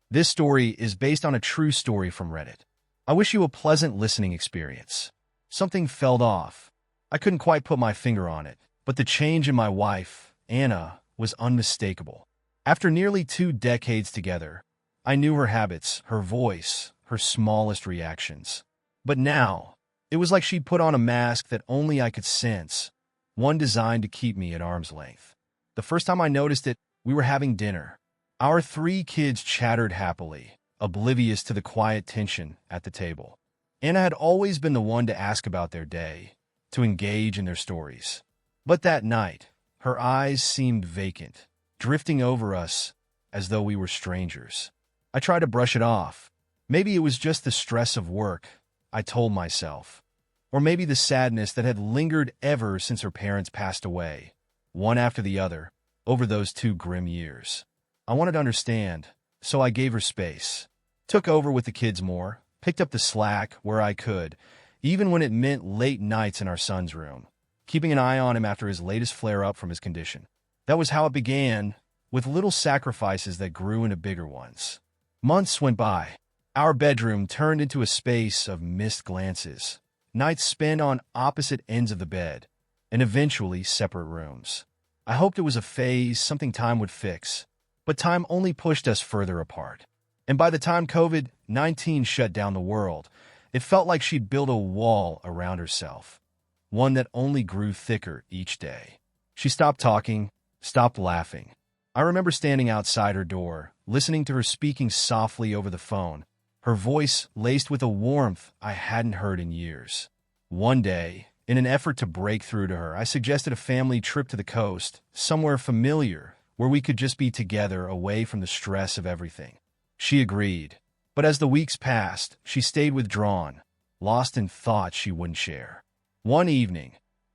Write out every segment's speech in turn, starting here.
This story is based on a true story from Reddit. I wish you a pleasant listening experience. Something fell off. I couldn't quite put my finger on it, but the change in my wife, Anna, was unmistakable. After nearly 2 decades together, I knew her habits, her voice, her smallest reactions. But now, it was like she'd put on a mask that only I could sense, one designed to keep me at arm's length. The first time I noticed it, we were having dinner. Our 3 kids chattered happily, oblivious to the quiet tension at the table. Anna had always been the one to ask about their day, to engage in their stories. But that night, her eyes seemed vacant, drifting over us as though we were strangers. I tried to brush it off. Maybe it was just the stress of work, I told myself. Or maybe the sadness that had lingered ever since her parents passed away, one after the other, over those 2 grim years. I wanted to understand, so I gave her space. Took over with the kids more, picked up the slack where I could, even when it meant late nights in our son's room, keeping an eye on him after his latest flare-up from his condition. That was how it began, with little sacrifices that grew into bigger ones. Months went by. Our bedroom turned into a space of missed glances, nights spent on opposite ends of the bed, and eventually separate rooms. I hoped it was a phase, something time would fix, but time only pushed us further apart. And by the time COVID-19 shut down the world, it felt like she'd built a wall around herself, one that only grew thicker each day. She stopped talking, stopped laughing. I remember standing outside her door, listening to her speaking softly over the phone, her voice laced with a warmth I hadn't heard in years. One day, in an effort to break through to her, I suggested a family trip to the coast, somewhere familiar, where we could just be together away from the stress of everything. She agreed, but as the weeks passed, she stayed withdrawn, lost in thoughts she wouldn't share. One evening,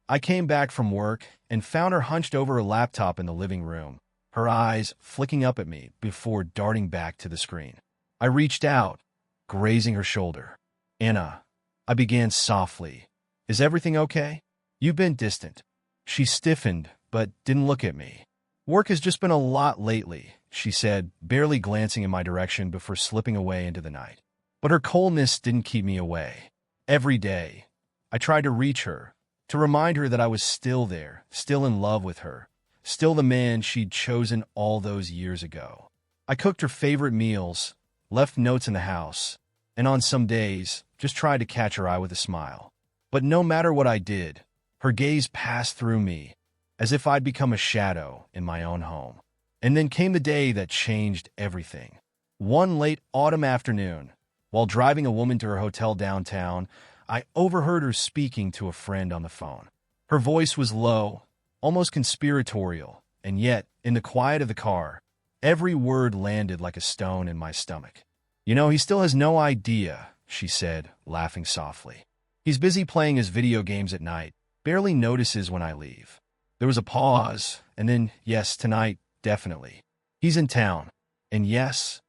I came back from work and found her hunched over her laptop in the living room, her eyes flicking up at me before darting back to the screen. I reached out, grazing her shoulder. "Anna," I began softly. "Is everything okay? You've been distant." She stiffened, but didn't look at me. "Work has just been a lot lately," she said, barely glancing in my direction before slipping away into the night. But her coldness didn't keep me away. Every day, I tried to reach her, to remind her that I was still there, still in love with her, still the man she'd chosen all those years ago. I cooked her favorite meals, left notes in the house, and on some days, just tried to catch her eye with a smile. But no matter what I did, her gaze passed through me, as if I'd become a shadow in my own home. And then came the day that changed everything. One late autumn afternoon, while driving a woman to her hotel downtown, I overheard her speaking to a friend on the phone. Her voice was low, almost conspiratorial, and yet, in the quiet of the car, every word landed like a stone in my stomach. "You know, he still has no idea," she said, laughing softly. "He's busy playing his video games at night, barely notices when I leave." There was a pause, and then, "Yes, tonight, definitely. He's in town. And yes,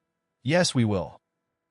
we will."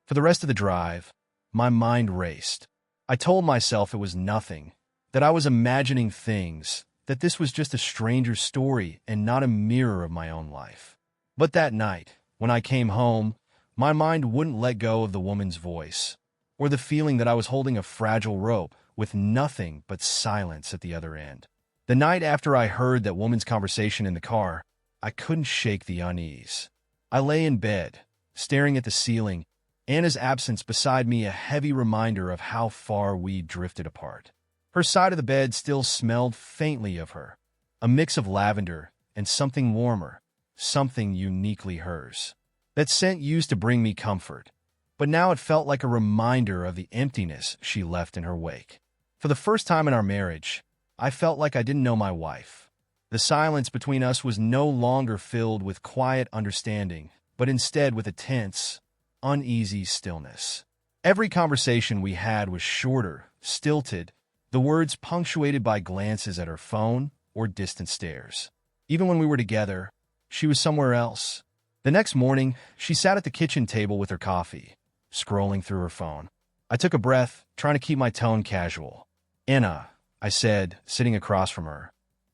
For the rest of the drive, my mind raced. I told myself it was nothing, that I was imagining things, that this was just a stranger's story and not a mirror of my own life. But that night, when I came home, my mind wouldn't let go of the woman's voice, or the feeling that I was holding a fragile rope with nothing but silence at the other end. The night after I heard that woman's conversation in the car, I couldn't shake the unease. I lay in bed, staring at the ceiling, Anna's absence beside me a heavy reminder of how far we drifted apart. Her side of the bed still smelled faintly of her, a mix of lavender and something warmer, something uniquely hers. That scent used to bring me comfort, but now it felt like a reminder of the emptiness she left in her wake. For the first time in our marriage, I felt like I didn't know my wife. The silence between us was no longer filled with quiet understanding, but instead with a tense, uneasy stillness. Every conversation we had was shorter, stilted, the words punctuated by glances at her phone or distant stares. Even when we were together, she was somewhere else. The next morning, she sat at the kitchen table with her coffee, scrolling through her phone. I took a breath, trying to keep my tone casual. "Anna," I said, sitting across from her,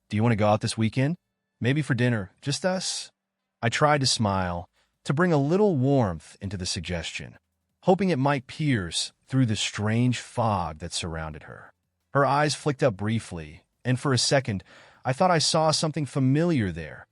"do you want to go out this weekend? Maybe for dinner, just us?" I tried to smile, to bring a little warmth into the suggestion, hoping it might pierce through the strange fog that surrounded her. Her eyes flicked up briefly, and for a second, I thought I saw something familiar there,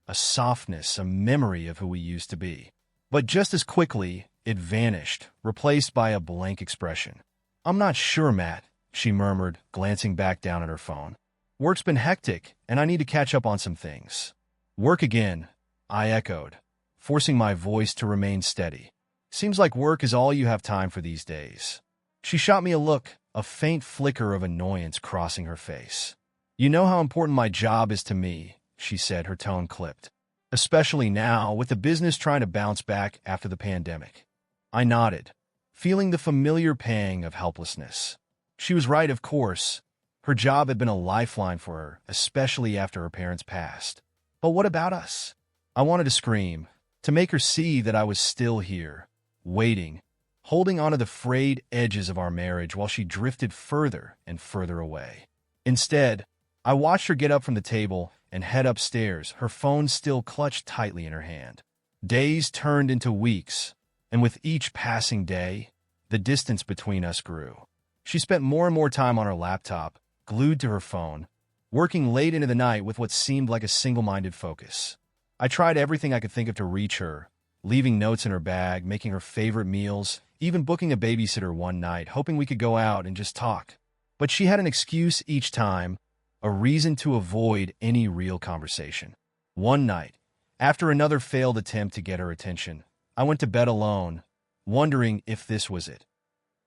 a softness, a memory of who we used to be. But just as quickly, it vanished, replaced by a blank expression. "I'm not sure, Matt," she murmured, glancing back down at her phone. "Work's been hectic, and I need to catch up on some things." "Work again," I echoed, forcing my voice to remain steady. "Seems like work is all you have time for these days." She shot me a look, a faint flicker of annoyance crossing her face. "You know how important my job is to me," she said, her tone clipped. "Especially now, with the business trying to bounce back after the pandemic." I nodded, feeling the familiar pang of helplessness. She was right, of course. Her job had been a lifeline for her, especially after her parents passed. But what about us? I wanted to scream, to make her see that I was still here, waiting, holding onto the frayed edges of our marriage while she drifted further and further away. Instead, I watched her get up from the table and head upstairs, her phone still clutched tightly in her hand. Days turned into weeks, and with each passing day, the distance between us grew. She spent more and more time on her laptop, glued to her phone, working late into the night with what seemed like a single-minded focus. I tried everything I could think of to reach her, leaving notes in her bag, making her favorite meals, even booking a babysitter one night, hoping we could go out and just talk. But she had an excuse each time, a reason to avoid any real conversation. One night, after another failed attempt to get her attention, I went to bed alone, wondering if this was it.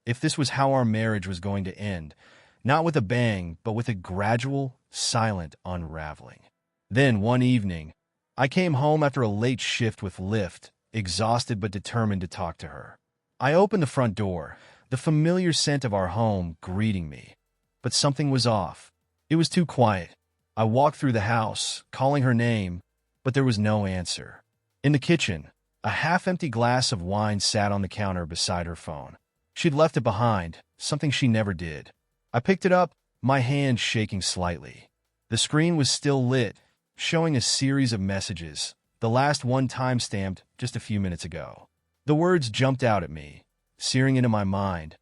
If this was how our marriage was going to end, not with a bang, but with a gradual, silent unraveling. Then, one evening, I came home after a late shift with Lyft, exhausted but determined to talk to her. I opened the front door, the familiar scent of our home greeting me. But something was off. It was too quiet. I walked through the house, calling her name, but there was no answer. In the kitchen, a half-empty glass of wine sat on the counter beside her phone. She'd left it behind, something she never did. I picked it up, my hand shaking slightly. The screen was still lit, showing a series of messages, the last one time-stamped just a few minutes ago. The words jumped out at me, searing into my mind.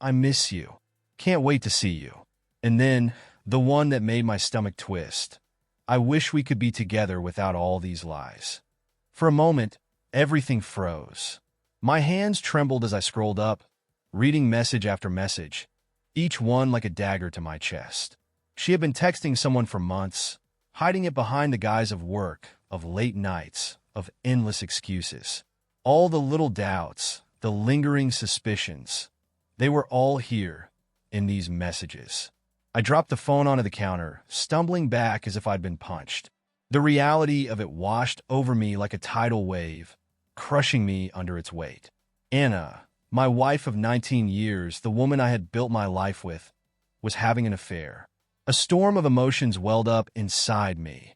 "I miss you. Can't wait to see you." And then, the one that made my stomach twist. "I wish we could be together without all these lies." For a moment, everything froze. My hands trembled as I scrolled up, reading message after message, each one like a dagger to my chest. She had been texting someone for months, hiding it behind the guise of work, of late nights, of endless excuses. All the little doubts, the lingering suspicions, they were all here in these messages. I dropped the phone onto the counter, stumbling back as if I'd been punched. The reality of it washed over me like a tidal wave, crushing me under its weight. Anna, my wife of 19 years, the woman I had built my life with, was having an affair. A storm of emotions welled up inside me.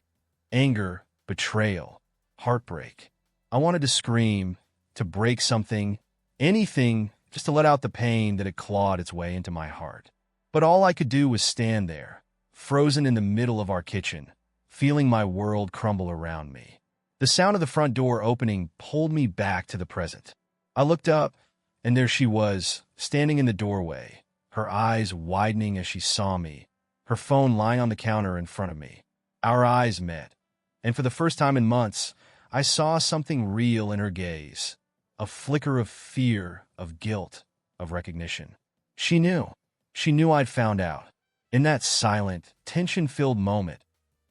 Anger, betrayal, heartbreak. I wanted to scream, to break something, anything, just to let out the pain that had clawed its way into my heart. But all I could do was stand there, frozen in the middle of our kitchen, feeling my world crumble around me. The sound of the front door opening pulled me back to the present. I looked up, and there she was, standing in the doorway, her eyes widening as she saw me, her phone lying on the counter in front of me. Our eyes met, and for the first time in months, I saw something real in her gaze, a flicker of fear, of guilt, of recognition. She knew. She knew I'd found out. In that silent, tension-filled moment,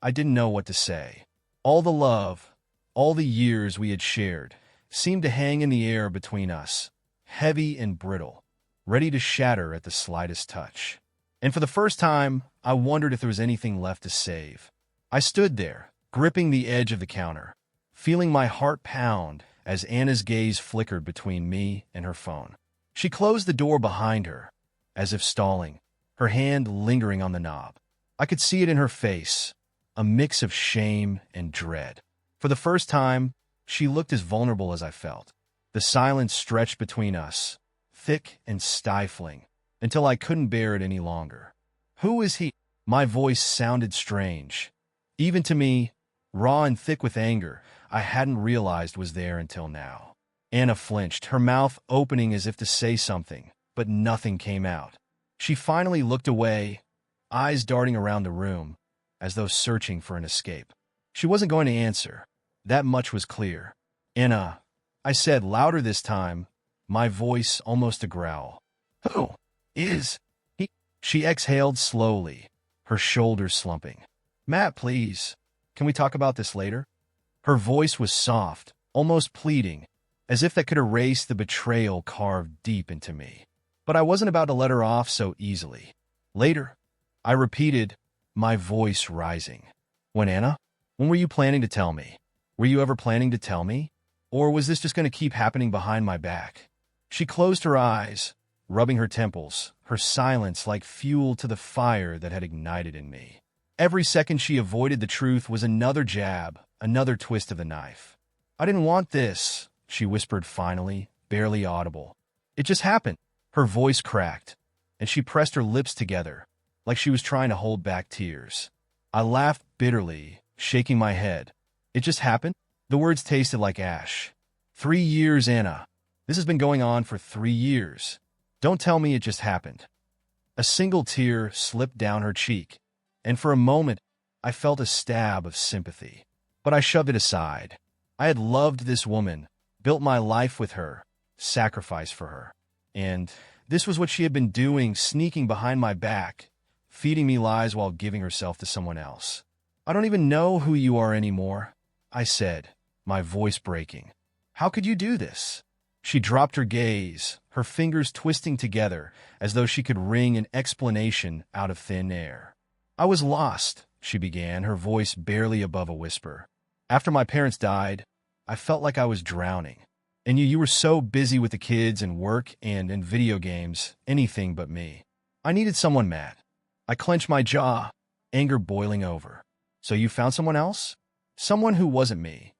I didn't know what to say. All the love, all the years we had shared, seemed to hang in the air between us, heavy and brittle, ready to shatter at the slightest touch. And for the first time, I wondered if there was anything left to save. I stood there, gripping the edge of the counter, feeling my heart pound as Anna's gaze flickered between me and her phone. She closed the door behind her, as if stalling, her hand lingering on the knob. I could see it in her face, a mix of shame and dread. For the first time, she looked as vulnerable as I felt. The silence stretched between us, thick and stifling, until I couldn't bear it any longer. "Who is he?" My voice sounded strange. Even to me, raw and thick with anger, I hadn't realized was there until now. Anna flinched, her mouth opening as if to say something, but nothing came out. She finally looked away, eyes darting around the room, as though searching for an escape. She wasn't going to answer. That much was clear. Anna, I said louder this time, my voice almost a growl. Who is he? She exhaled slowly, her shoulders slumping. Matt, please. Can we talk about this later? Her voice was soft, almost pleading, as if that could erase the betrayal carved deep into me. But I wasn't about to let her off so easily. Later, I repeated, my voice rising. When, Anna? When were you planning to tell me? Were you ever planning to tell me? Or was this just going to keep happening behind my back? She closed her eyes, rubbing her temples, her silence like fuel to the fire that had ignited in me. Every second she avoided the truth was another jab, another twist of the knife. I didn't want this, she whispered finally, barely audible. It just happened. Her voice cracked, and she pressed her lips together, like she was trying to hold back tears. I laughed bitterly, shaking my head. It just happened? The words tasted like ash. 3 years, Anna. This has been going on for 3 years. Don't tell me it just happened. A single tear slipped down her cheek, and for a moment, I felt a stab of sympathy. But I shoved it aside. I had loved this woman, built my life with her, sacrificed for her. And this was what she had been doing, sneaking behind my back, feeding me lies while giving herself to someone else. I don't even know who you are anymore, I said, my voice breaking. How could you do this? She dropped her gaze, her fingers twisting together as though she could wring an explanation out of thin air. I was lost, she began, her voice barely above a whisper. After my parents died, I felt like I was drowning. And you were so busy with the kids and work and in video games, anything but me. I needed someone, Matt. I clenched my jaw, anger boiling over. So you found someone else? Someone who wasn't me.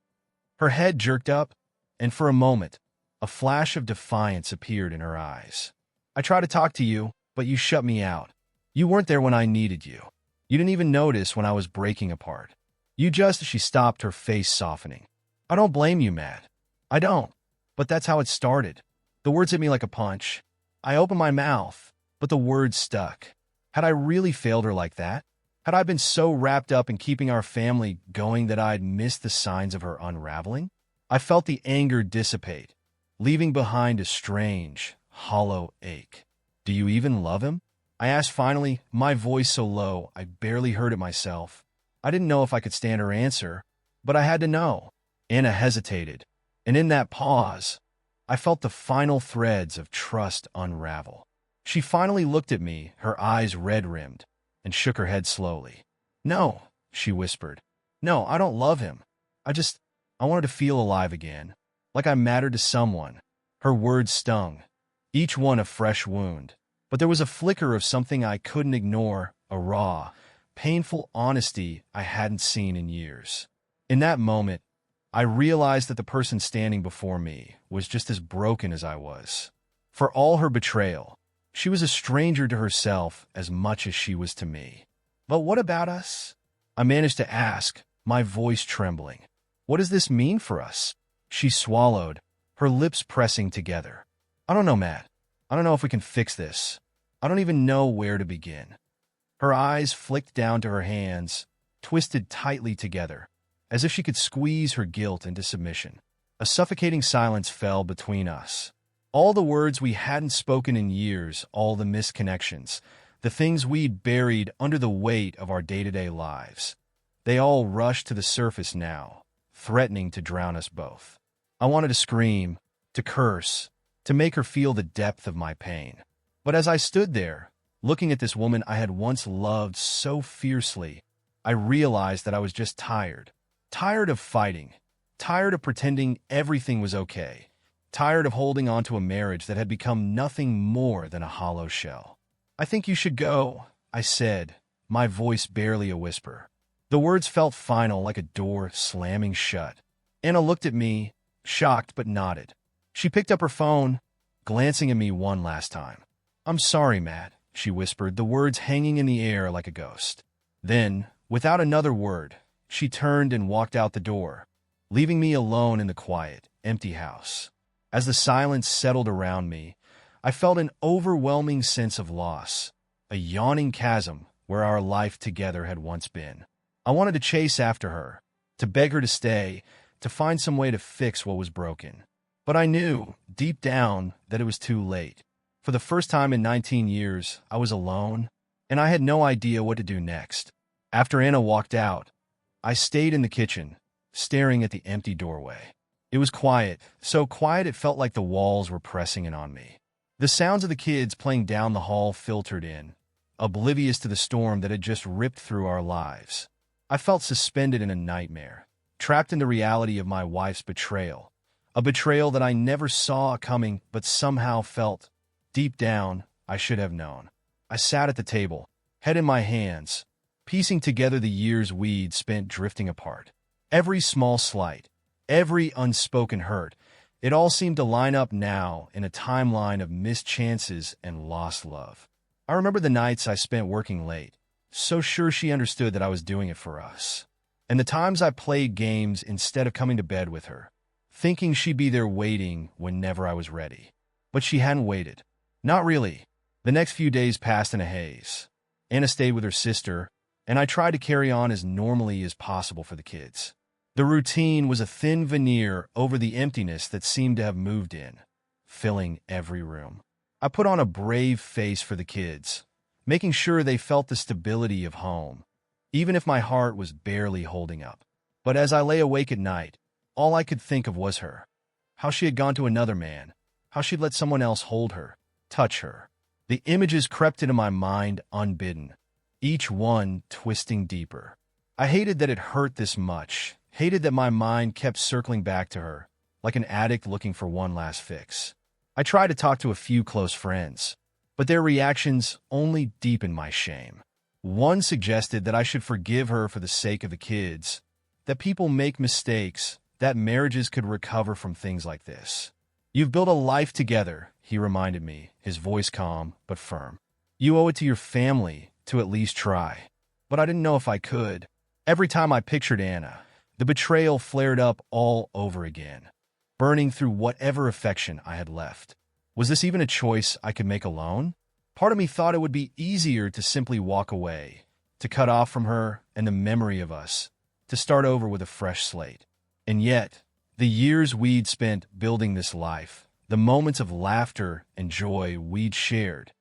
Her head jerked up, and for a moment, a flash of defiance appeared in her eyes. I tried to talk to you, but you shut me out. You weren't there when I needed you. You didn't even notice when I was breaking apart. She stopped, her face softening. I don't blame you, Matt. I don't. But that's how it started. The words hit me like a punch. I opened my mouth, but the words stuck. Had I really failed her like that? Had I been so wrapped up in keeping our family going that I'd missed the signs of her unraveling? I felt the anger dissipate, leaving behind a strange, hollow ache. Do you even love him? I asked finally, my voice so low I barely heard it myself. I didn't know if I could stand her answer, but I had to know. Anna hesitated, and in that pause, I felt the final threads of trust unravel. She finally looked at me, her eyes red-rimmed, and shook her head slowly. No, she whispered. No, I don't love him. I wanted to feel alive again, like I mattered to someone. Her words stung, each one a fresh wound. But there was a flicker of something I couldn't ignore, a raw, painful honesty I hadn't seen in years. In that moment, I realized that the person standing before me was just as broken as I was. For all her betrayal, she was a stranger to herself as much as she was to me. But what about us? I managed to ask, my voice trembling. What does this mean for us? She swallowed, her lips pressing together. I don't know, Matt. I don't know if we can fix this. I don't even know where to begin. Her eyes flicked down to her hands, twisted tightly together, as if she could squeeze her guilt into submission. A suffocating silence fell between us. All the words we hadn't spoken in years, all the misconnections, the things we'd buried under the weight of our day-to-day lives. They all rushed to the surface now, threatening to drown us both. I wanted to scream, to curse, to make her feel the depth of my pain. But as I stood there, looking at this woman I had once loved so fiercely, I realized that I was just tired. Tired of fighting. Tired of pretending everything was okay. Tired of holding on to a marriage that had become nothing more than a hollow shell. I think you should go, I said, my voice barely a whisper. The words felt final, like a door slamming shut. Anna looked at me, shocked but nodded. She picked up her phone, glancing at me one last time. I'm sorry, Matt, she whispered, the words hanging in the air like a ghost. Then, without another word, she turned and walked out the door, leaving me alone in the quiet, empty house. As the silence settled around me, I felt an overwhelming sense of loss, a yawning chasm where our life together had once been. I wanted to chase after her, to beg her to stay, to find some way to fix what was broken. But I knew, deep down, that it was too late. For the first time in 19 years, I was alone, and I had no idea what to do next. After Anna walked out, I stayed in the kitchen, staring at the empty doorway. It was quiet, so quiet it felt like the walls were pressing in on me. The sounds of the kids playing down the hall filtered in, oblivious to the storm that had just ripped through our lives. I felt suspended in a nightmare, trapped in the reality of my wife's betrayal, a betrayal that I never saw coming but somehow felt. Deep down, I should have known. I sat at the table, head in my hands, piecing together the years we'd spent drifting apart. Every small slight, every unspoken hurt, it all seemed to line up now in a timeline of missed chances and lost love. I remember the nights I spent working late, so sure she understood that I was doing it for us. And the times I played games instead of coming to bed with her, thinking she'd be there waiting whenever I was ready. But she hadn't waited. Not really. The next few days passed in a haze. Anna stayed with her sister, and I tried to carry on as normally as possible for the kids. The routine was a thin veneer over the emptiness that seemed to have moved in, filling every room. I put on a brave face for the kids, making sure they felt the stability of home, even if my heart was barely holding up. But as I lay awake at night, all I could think of was her. How she had gone to another man, how she'd let someone else hold her, touch her. The images crept into my mind unbidden, each one twisting deeper. I hated that it hurt this much, hated that my mind kept circling back to her, like an addict looking for one last fix. I tried to talk to a few close friends, but their reactions only deepened my shame. One suggested that I should forgive her for the sake of the kids, that people make mistakes, that marriages could recover from things like this. You've built a life together, he reminded me, his voice calm but firm. You owe it to your family to at least try. But I didn't know if I could. Every time I pictured Anna, the betrayal flared up all over again, burning through whatever affection I had left. Was this even a choice I could make alone? Part of me thought it would be easier to simply walk away, to cut off from her and the memory of us, to start over with a fresh slate. And yet, the years we'd spent building this life, the moments of laughter and joy we'd shared,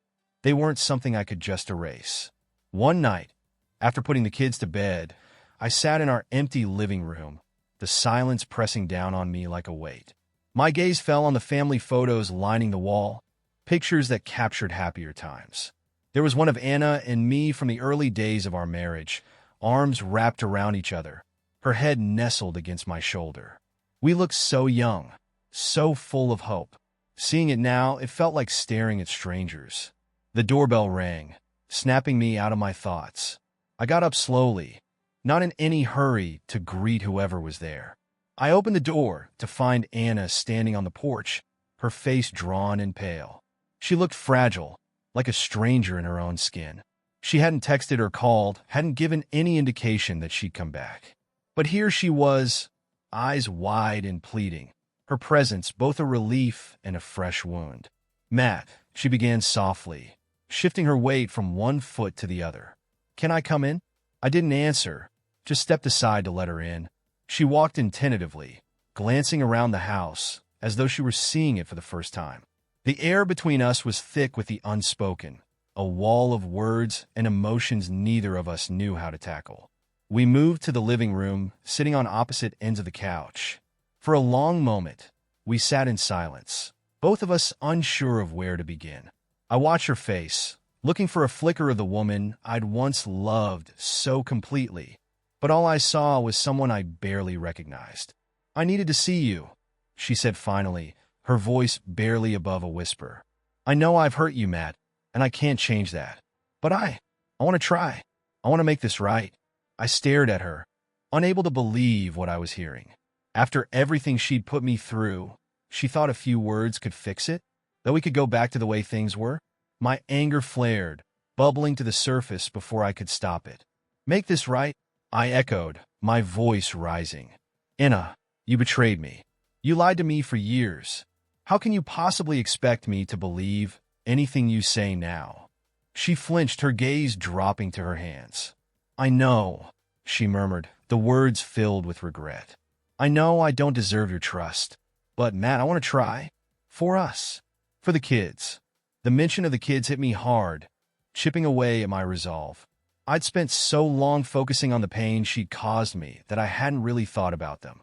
they weren't something I could just erase. One night, after putting the kids to bed, I sat in our empty living room, the silence pressing down on me like a weight. My gaze fell on the family photos lining the wall, pictures that captured happier times. There was one of Anna and me from the early days of our marriage, arms wrapped around each other, her head nestled against my shoulder. We looked so young, so full of hope. Seeing it now, it felt like staring at strangers. The doorbell rang, snapping me out of my thoughts. I got up slowly, not in any hurry to greet whoever was there. I opened the door to find Anna standing on the porch, her face drawn and pale. She looked fragile, like a stranger in her own skin. She hadn't texted or called, hadn't given any indication that she'd come back. But here she was, eyes wide and pleading, her presence both a relief and a fresh wound. "Matt," she began softly, shifting her weight from one foot to the other. "Can I come in?" I didn't answer, just stepped aside to let her in. She walked in tentatively, glancing around the house, as though she were seeing it for the first time. The air between us was thick with the unspoken, a wall of words and emotions neither of us knew how to tackle. We moved to the living room, sitting on opposite ends of the couch. For a long moment, we sat in silence, both of us unsure of where to begin. I watched her face, looking for a flicker of the woman I'd once loved so completely, but all I saw was someone I barely recognized. "I needed to see you," she said finally, her voice barely above a whisper. "I know I've hurt you, Matt, and I can't change that. But I want to try. I want to make this right." I stared at her, unable to believe what I was hearing. After everything she'd put me through, she thought a few words could fix it? That we could go back to the way things were? My anger flared, bubbling to the surface before I could stop it. "Make this right?" I echoed, my voice rising. "Anna, You betrayed me. You lied to me for years. How can you possibly expect me to believe anything you say now?" She flinched, her gaze dropping to her hands. "I know," she murmured, the words filled with regret. "I know I don't deserve your trust. But, Matt, I want to try. For us. For the kids." The mention of the kids hit me hard, chipping away at my resolve. I'd spent so long focusing on the pain she'd caused me that I hadn't really thought about them.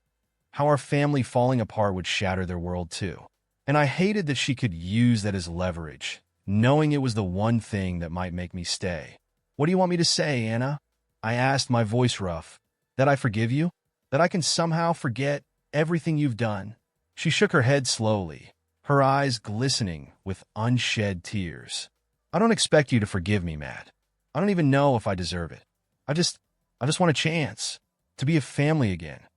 How our family falling apart would shatter their world too. And I hated that she could use that as leverage, knowing it was the one thing that might make me stay. "What do you want me to say, Anna?" I asked, my voice rough. "That I forgive you? That I can somehow forget everything you've done?" She shook her head slowly, her eyes glistening with unshed tears. "I don't expect you to forgive me, Matt. I don't even know if I deserve it. I just want a chance to be a family again."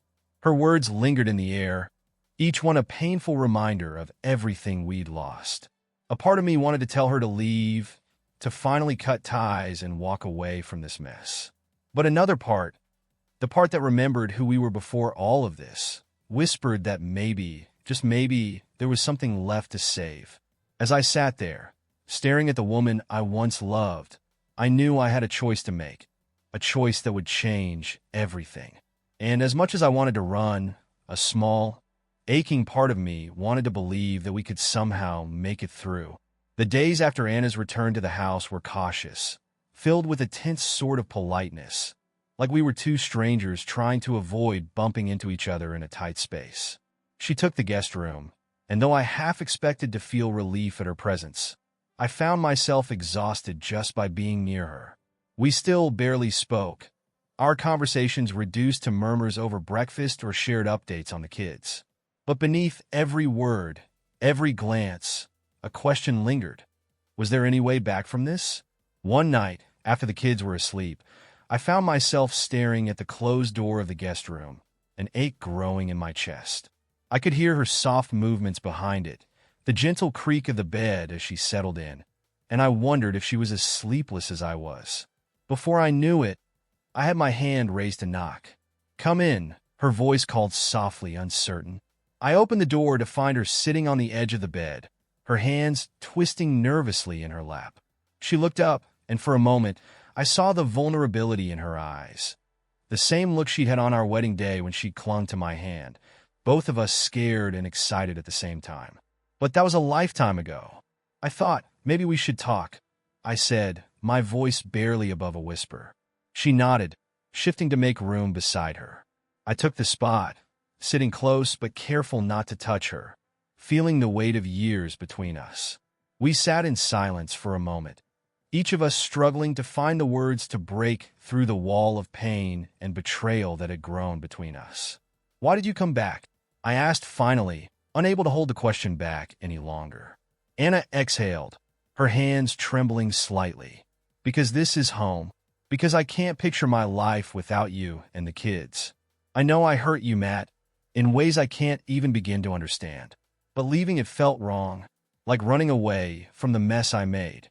Her words lingered in the air, each one a painful reminder of everything we'd lost. A part of me wanted to tell her to leave, to finally cut ties and walk away from this mess. But another part, the part that remembered who we were before all of this, whispered that maybe, just maybe, there was something left to save. As I sat there, staring at the woman I once loved, I knew I had a choice to make, a choice that would change everything. And as much as I wanted to run, a small, aching part of me wanted to believe that we could somehow make it through. The days after Anna's return to the house were cautious, filled with a tense sort of politeness, like we were two strangers trying to avoid bumping into each other in a tight space. She took the guest room, and though I half expected to feel relief at her presence, I found myself exhausted just by being near her. We still barely spoke, our conversations reduced to murmurs over breakfast or shared updates on the kids. But beneath every word, every glance, a question lingered. Was there any way back from this? One night, after the kids were asleep, I found myself staring at the closed door of the guest room, an ache growing in my chest. I could hear her soft movements behind it, the gentle creak of the bed as she settled in, and I wondered if she was as sleepless as I was. Before I knew it, I had my hand raised to knock. "Come in," her voice called softly, uncertain. I opened the door to find her sitting on the edge of the bed, her hands twisting nervously in her lap. She looked up, and for a moment, I saw the vulnerability in her eyes. The same look she'd had on our wedding day when she clung to my hand, both of us scared and excited at the same time. But that was a lifetime ago. "I thought maybe we should talk," I said, my voice barely above a whisper. She nodded, shifting to make room beside her. I took the spot, sitting close but careful not to touch her, feeling the weight of years between us. We sat in silence for a moment, each of us struggling to find the words to break through the wall of pain and betrayal that had grown between us. "Why did you come back?" I asked finally, unable to hold the question back any longer. Anna exhaled, her hands trembling slightly. "Because this is home. Because I can't picture my life without you and the kids. I know I hurt you, Matt, in ways I can't even begin to understand. But leaving it felt wrong, like running away from the mess I made."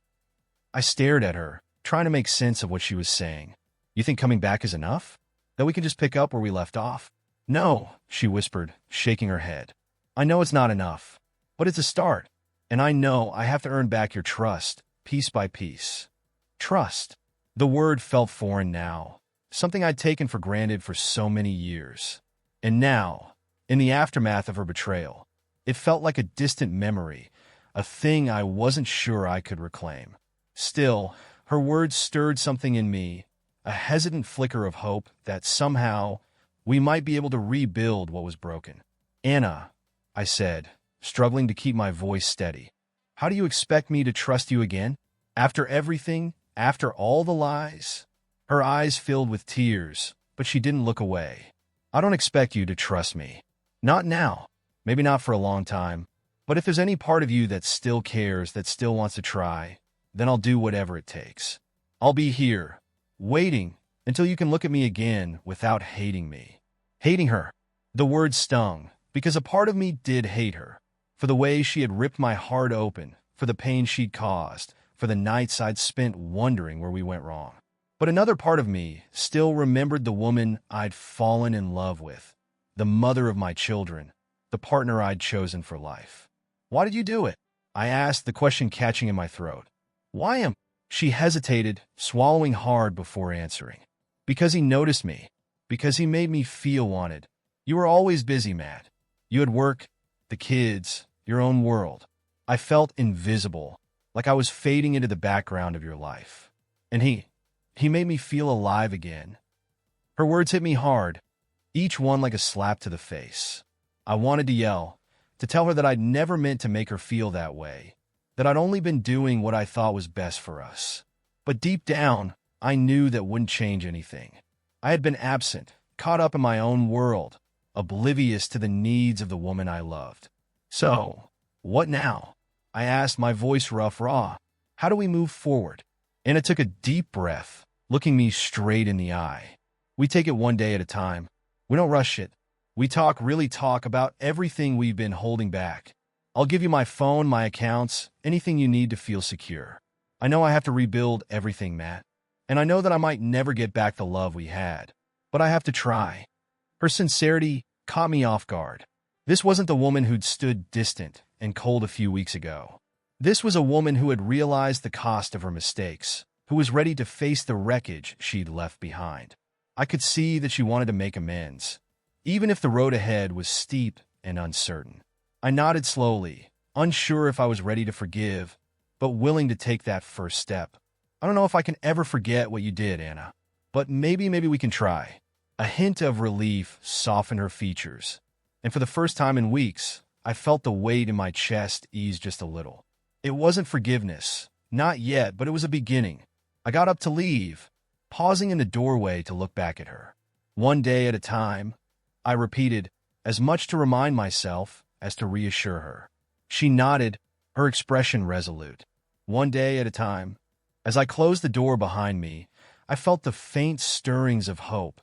I stared at her, trying to make sense of what she was saying. "You think coming back is enough? That we can just pick up where we left off?" "No," she whispered, shaking her head. "I know it's not enough, but it's a start. And I know I have to earn back your trust, piece by piece." Trust. The word felt foreign now, something I'd taken for granted for so many years. And now, in the aftermath of her betrayal, it felt like a distant memory, a thing I wasn't sure I could reclaim. Still, her words stirred something in me, a hesitant flicker of hope that somehow we might be able to rebuild what was broken. "Anna," I said, struggling to keep my voice steady, "how do you expect me to trust you again? After everything? After all the lies?" Her eyes filled with tears, but she didn't look away. "I don't expect you to trust me. Not now. Maybe not for a long time. But if there's any part of you that still cares, that still wants to try, then I'll do whatever it takes. I'll be here, waiting until you can look at me again without hating me." Hating her. The word stung, because a part of me did hate her, for the way she had ripped my heart open, for the pain she'd caused, for the nights I'd spent wondering where we went wrong. But another part of me still remembered the woman I'd fallen in love with, the mother of my children, the partner I'd chosen for life. Why did you do it? I asked, the question catching in my throat. Why am... She hesitated, swallowing hard before answering. Because he noticed me. Because he made me feel wanted. You were always busy, Matt. You had work, the kids, your own world. I felt invisible, like I was fading into the background of your life. And he made me feel alive again. Her words hit me hard, each one like a slap to the face. I wanted to yell, to tell her that I'd never meant to make her feel that way, that I'd only been doing what I thought was best for us. But deep down, I knew that wouldn't change anything. I had been absent, caught up in my own world, oblivious to the needs of the woman I loved. So, what now? I asked, my voice rough, raw. How do we move forward? Anna took a deep breath, looking me straight in the eye. We take it one day at a time. We don't rush it. We really talk about everything we've been holding back. I'll give you my phone, my accounts, anything you need to feel secure. I know I have to rebuild everything, Matt. And I know that I might never get back the love we had. But I have to try. Her sincerity caught me off guard. This wasn't the woman who'd stood distant and cold a few weeks ago. This was a woman who had realized the cost of her mistakes, who was ready to face the wreckage she'd left behind. I could see that she wanted to make amends, even if the road ahead was steep and uncertain. I nodded slowly, unsure if I was ready to forgive, but willing to take that first step. I don't know if I can ever forget what you did, Anna, but maybe we can try. A hint of relief softened her features, and for the first time in weeks, I felt the weight in my chest ease just a little. It wasn't forgiveness, not yet, but it was a beginning. I got up to leave, pausing in the doorway to look back at her. One day at a time, I repeated, as much to remind myself as to reassure her. She nodded, her expression resolute. One day at a time. As I closed the door behind me, I felt the faint stirrings of hope,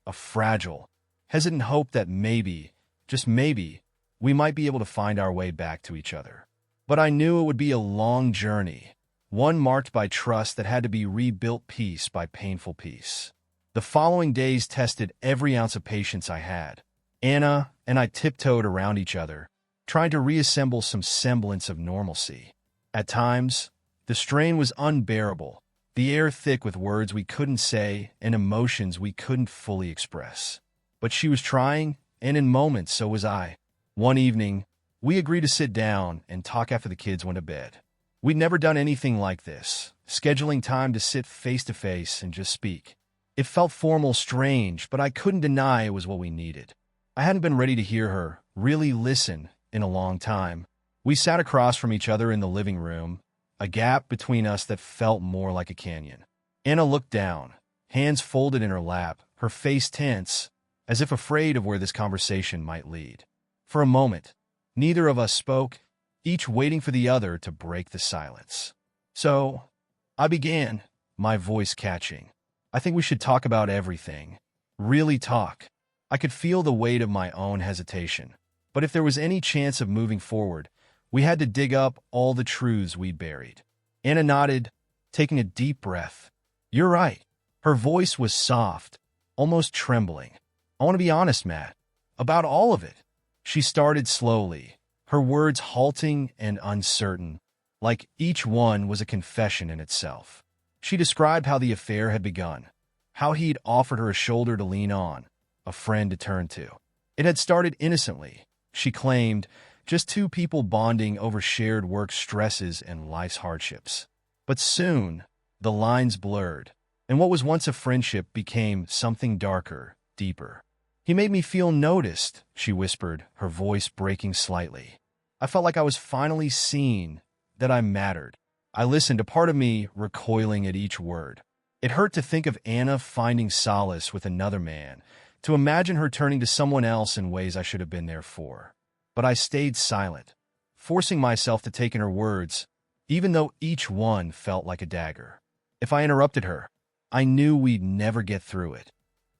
a fragile, hesitant hope that maybe, just maybe, we might be able to find our way back to each other. But I knew it would be a long journey, one marked by trust that had to be rebuilt piece by painful piece. The following days tested every ounce of patience I had. Anna and I tiptoed around each other, trying to reassemble some semblance of normalcy. At times, the strain was unbearable, the air thick with words we couldn't say and emotions we couldn't fully express. But she was trying, and in moments so was I. One evening, we agreed to sit down and talk after the kids went to bed. We'd never done anything like this, scheduling time to sit face-to-face and just speak. It felt formal, strange, but I couldn't deny it was what we needed. I hadn't been ready to hear her, really listen, in a long time. We sat across from each other in the living room, a gap between us that felt more like a canyon. Anna looked down, hands folded in her lap, her face tense, as if afraid of where this conversation might lead. For a moment, neither of us spoke, each waiting for the other to break the silence. So, I began, my voice catching. I think we should talk about everything. Really talk. I could feel the weight of my own hesitation. But if there was any chance of moving forward, we had to dig up all the truths we'd buried. Anna nodded, taking a deep breath. You're right. Her voice was soft, almost trembling. I want to be honest, Matt, about all of it. She started slowly, her words halting and uncertain, like each one was a confession in itself. She described how the affair had begun, how he'd offered her a shoulder to lean on, a friend to turn to. It had started innocently, she claimed, just two people bonding over shared work stresses and life's hardships. But soon, the lines blurred, and what was once a friendship became something darker, deeper. He made me feel noticed, she whispered, her voice breaking slightly. I felt like I was finally seen, that I mattered. I listened, a part of me recoiling at each word. It hurt to think of Anna finding solace with another man, to imagine her turning to someone else in ways I should have been there for. But I stayed silent, forcing myself to take in her words, even though each one felt like a dagger. If I interrupted her, I knew we'd never get through it.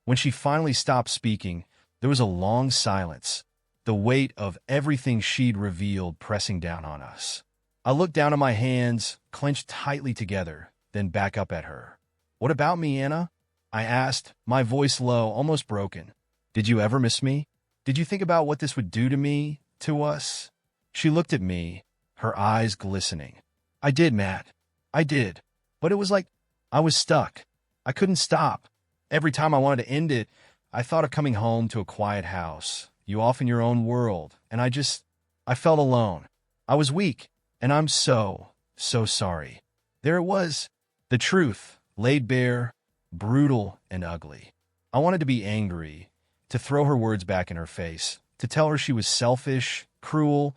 When she finally stopped speaking, there was a long silence, the weight of everything she'd revealed pressing down on us. I looked down at my hands, clenched tightly together, then back up at her. What about me, Anna? I asked, my voice low, almost broken. Did you ever miss me? Did you think about what this would do to me, to us?" She looked at me, her eyes glistening. "I did, Matt. I did. But it was like I was stuck. I couldn't stop. Every time I wanted to end it, I thought of coming home to a quiet house, you off in your own world, and I felt alone. I was weak, and I'm so sorry." There it was, the truth, laid bare, brutal and ugly. I wanted to be angry, to throw her words back in her face, to tell her she was selfish, cruel,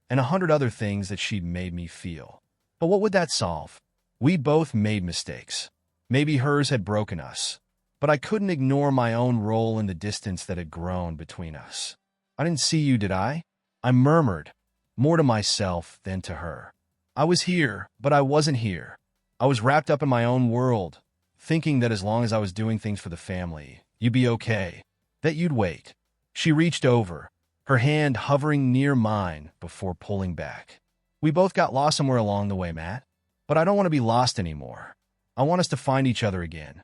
and 100 other things that she'd made me feel. But what would that solve? We both made mistakes. Maybe hers had broken us. But I couldn't ignore my own role in the distance that had grown between us. "I didn't see you, did I?" I murmured, more to myself than to her. I was here, but I wasn't here. I was wrapped up in my own world, thinking that as long as I was doing things for the family, you'd be okay, that you'd wait. She reached over, her hand hovering near mine before pulling back. "We both got lost somewhere along the way, Matt. But I don't want to be lost anymore. I want us to find each other again."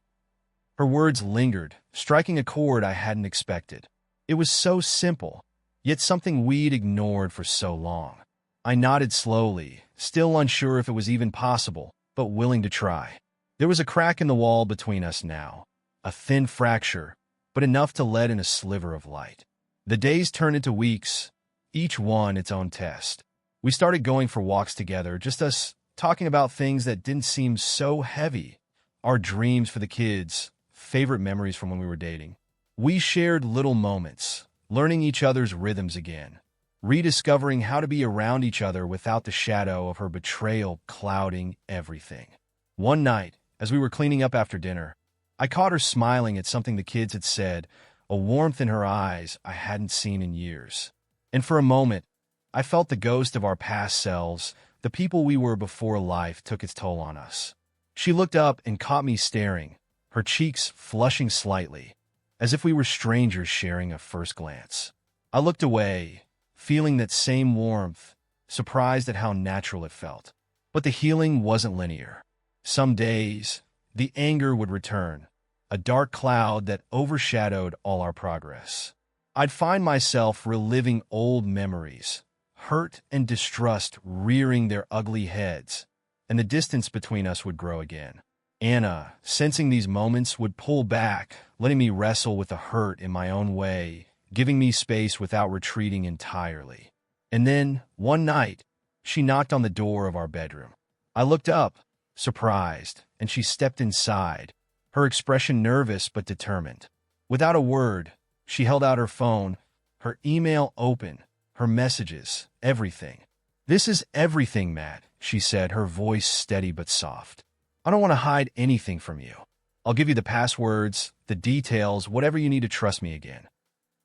Her words lingered, striking a chord I hadn't expected. It was so simple, yet something we'd ignored for so long. I nodded slowly, still unsure if it was even possible, but willing to try. There was a crack in the wall between us now, a thin fracture, but enough to let in a sliver of light. The days turned into weeks, each one its own test. We started going for walks together, just us talking about things that didn't seem so heavy. Our dreams for the kids, favorite memories from when we were dating. We shared little moments, learning each other's rhythms again, rediscovering how to be around each other without the shadow of her betrayal clouding everything. One night, as we were cleaning up after dinner, I caught her smiling at something the kids had said, a warmth in her eyes I hadn't seen in years. And for a moment, I felt the ghost of our past selves, the people we were before life took its toll on us. She looked up and caught me staring, her cheeks flushing slightly, as if we were strangers sharing a first glance. I looked away, feeling that same warmth, surprised at how natural it felt. But the healing wasn't linear. Some days, the anger would return, a dark cloud that overshadowed all our progress. I'd find myself reliving old memories, hurt and distrust rearing their ugly heads, and the distance between us would grow again. Anna, sensing these moments, would pull back, letting me wrestle with the hurt in my own way, giving me space without retreating entirely. And then, one night, she knocked on the door of our bedroom. I looked up, surprised, and she stepped inside, her expression nervous but determined. Without a word, she held out her phone, her email open, her messages, everything. "This is everything, Matt," she said, her voice steady but soft. "I don't want to hide anything from you. I'll give you the passwords, the details, whatever you need to trust me again."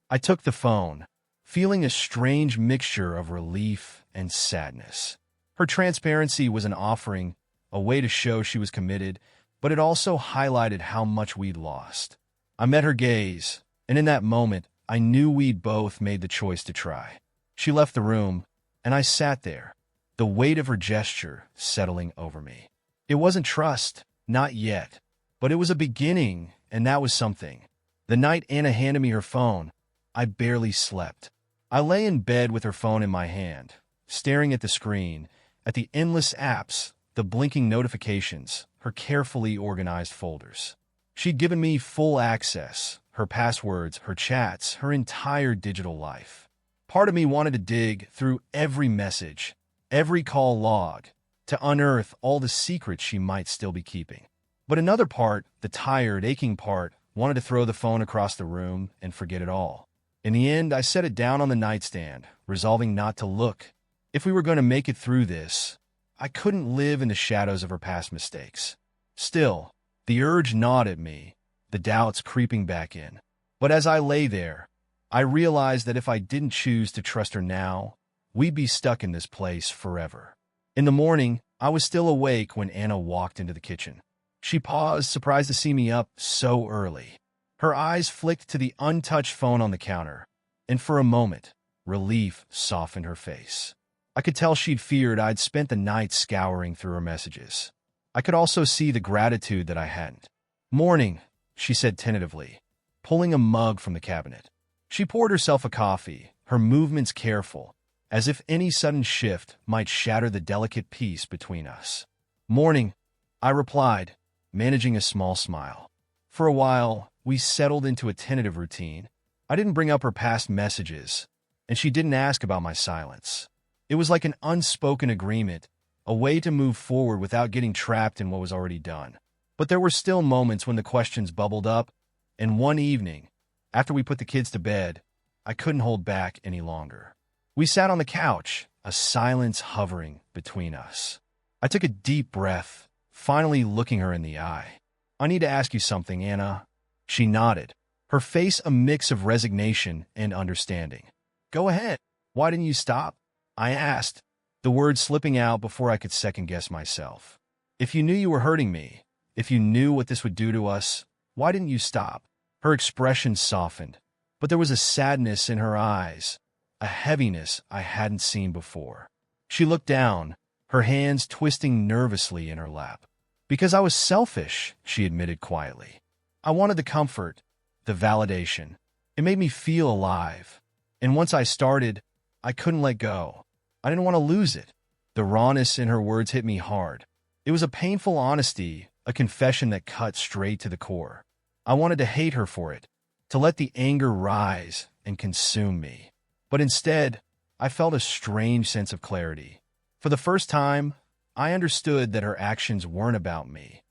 I took the phone, feeling a strange mixture of relief and sadness. Her transparency was an offering, a way to show she was committed, but it also highlighted how much we'd lost. I met her gaze, and in that moment, I knew we'd both made the choice to try. She left the room, and I sat there, the weight of her gesture settling over me. It wasn't trust, not yet, but it was a beginning, and that was something. The night Anna handed me her phone, I barely slept. I lay in bed with her phone in my hand, staring at the screen, at the endless apps, the blinking notifications, her carefully organized folders. She'd given me full access, her passwords, her chats, her entire digital life. Part of me wanted to dig through every message, every call log, to unearth all the secrets she might still be keeping. But another part, the tired, aching part, wanted to throw the phone across the room and forget it all. In the end, I set it down on the nightstand, resolving not to look. If we were going to make it through this, I couldn't live in the shadows of her past mistakes. Still, the urge gnawed at me, the doubts creeping back in. But as I lay there, I realized that if I didn't choose to trust her now, we'd be stuck in this place forever. In the morning, I was still awake when Anna walked into the kitchen. She paused, surprised to see me up so early. Her eyes flicked to the untouched phone on the counter, and for a moment, relief softened her face. I could tell she'd feared I'd spent the night scouring through her messages. I could also see the gratitude that I hadn't. "Morning," she said tentatively, pulling a mug from the cabinet. She poured herself a coffee, her movements careful, as if any sudden shift might shatter the delicate peace between us. "Morning," I replied, managing a small smile. For a while, we settled into a tentative routine. I didn't bring up her past messages, and she didn't ask about my silence. It was like an unspoken agreement, a way to move forward without getting trapped in what was already done. But there were still moments when the questions bubbled up, and one evening, after we put the kids to bed, I couldn't hold back any longer. We sat on the couch, a silence hovering between us. I took a deep breath, finally looking her in the eye. "I need to ask you something, Anna." She nodded, her face a mix of resignation and understanding. "Go ahead. Why didn't you stop?" I asked, the words slipping out before I could second-guess myself. "If you knew you were hurting me, if you knew what this would do to us, why didn't you stop?" Her expression softened, but there was a sadness in her eyes, a heaviness I hadn't seen before. She looked down, her hands twisting nervously in her lap. "Because I was selfish," she admitted quietly. "I wanted the comfort, the validation. It made me feel alive. And once I started, I couldn't let go. I didn't want to lose it." The rawness in her words hit me hard. It was a painful honesty, a confession that cut straight to the core. I wanted to hate her for it, to let the anger rise and consume me. But instead, I felt a strange sense of clarity. For the first time, I understood that her actions weren't about me.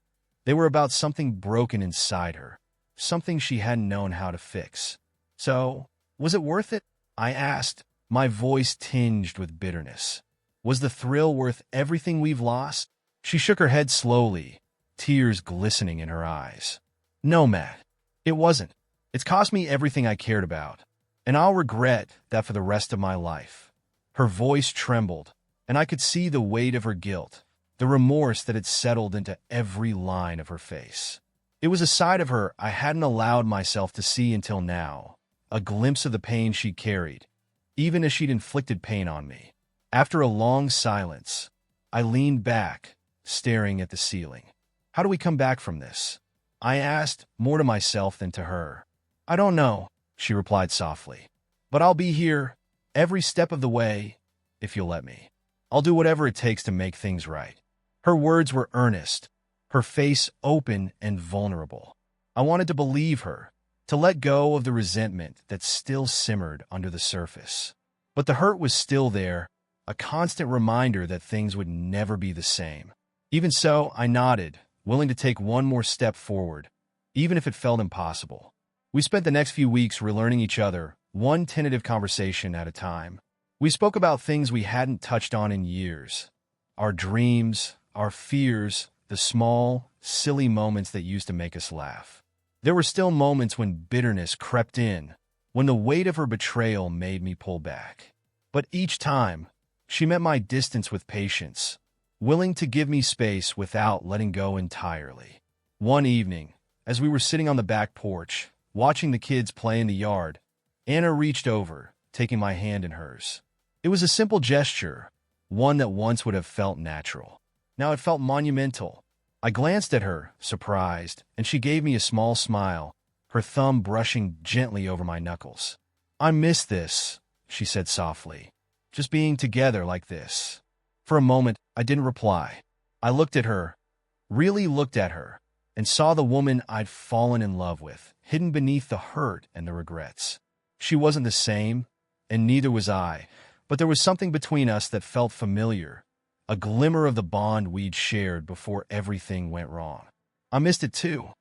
They were about something broken inside her, something she hadn't known how to fix. "So, was it worth it?" I asked, my voice tinged with bitterness. "Was the thrill worth everything we've lost?" She shook her head slowly, tears glistening in her eyes. "No, Matt, it wasn't. It's cost me everything I cared about, and I'll regret that for the rest of my life." Her voice trembled, and I could see the weight of her guilt, the remorse that had settled into every line of her face. It was a side of her I hadn't allowed myself to see until now, a glimpse of the pain she carried, even as she'd inflicted pain on me. After a long silence, I leaned back, staring at the ceiling. "How do we come back from this?" I asked, more to myself than to her. "I don't know," she replied softly. "But I'll be here every step of the way, if you'll let me. I'll do whatever it takes to make things right." Her words were earnest, her face open and vulnerable. I wanted to believe her, to let go of the resentment that still simmered under the surface. But the hurt was still there, a constant reminder that things would never be the same. Even so, I nodded, willing to take one more step forward, even if it felt impossible. We spent the next few weeks relearning each other, one tentative conversation at a time. We spoke about things we hadn't touched on in years. Our dreams, our fears, the small, silly moments that used to make us laugh. There were still moments when bitterness crept in, when the weight of her betrayal made me pull back. But each time, she met my distance with patience, willing to give me space without letting go entirely. One evening, as we were sitting on the back porch, watching the kids play in the yard, Anna reached over, taking my hand in hers. It was a simple gesture, one that once would have felt natural. Now it felt monumental. I glanced at her, surprised, and she gave me a small smile, her thumb brushing gently over my knuckles. "I miss this," she said softly. "Just being together like this." For a moment, I didn't reply. I looked at her, really looked at her, and saw the woman I'd fallen in love with, hidden beneath the hurt and the regrets. She wasn't the same, and neither was I, but there was something between us that felt familiar, a glimmer of the bond we'd shared before everything went wrong. I missed it too.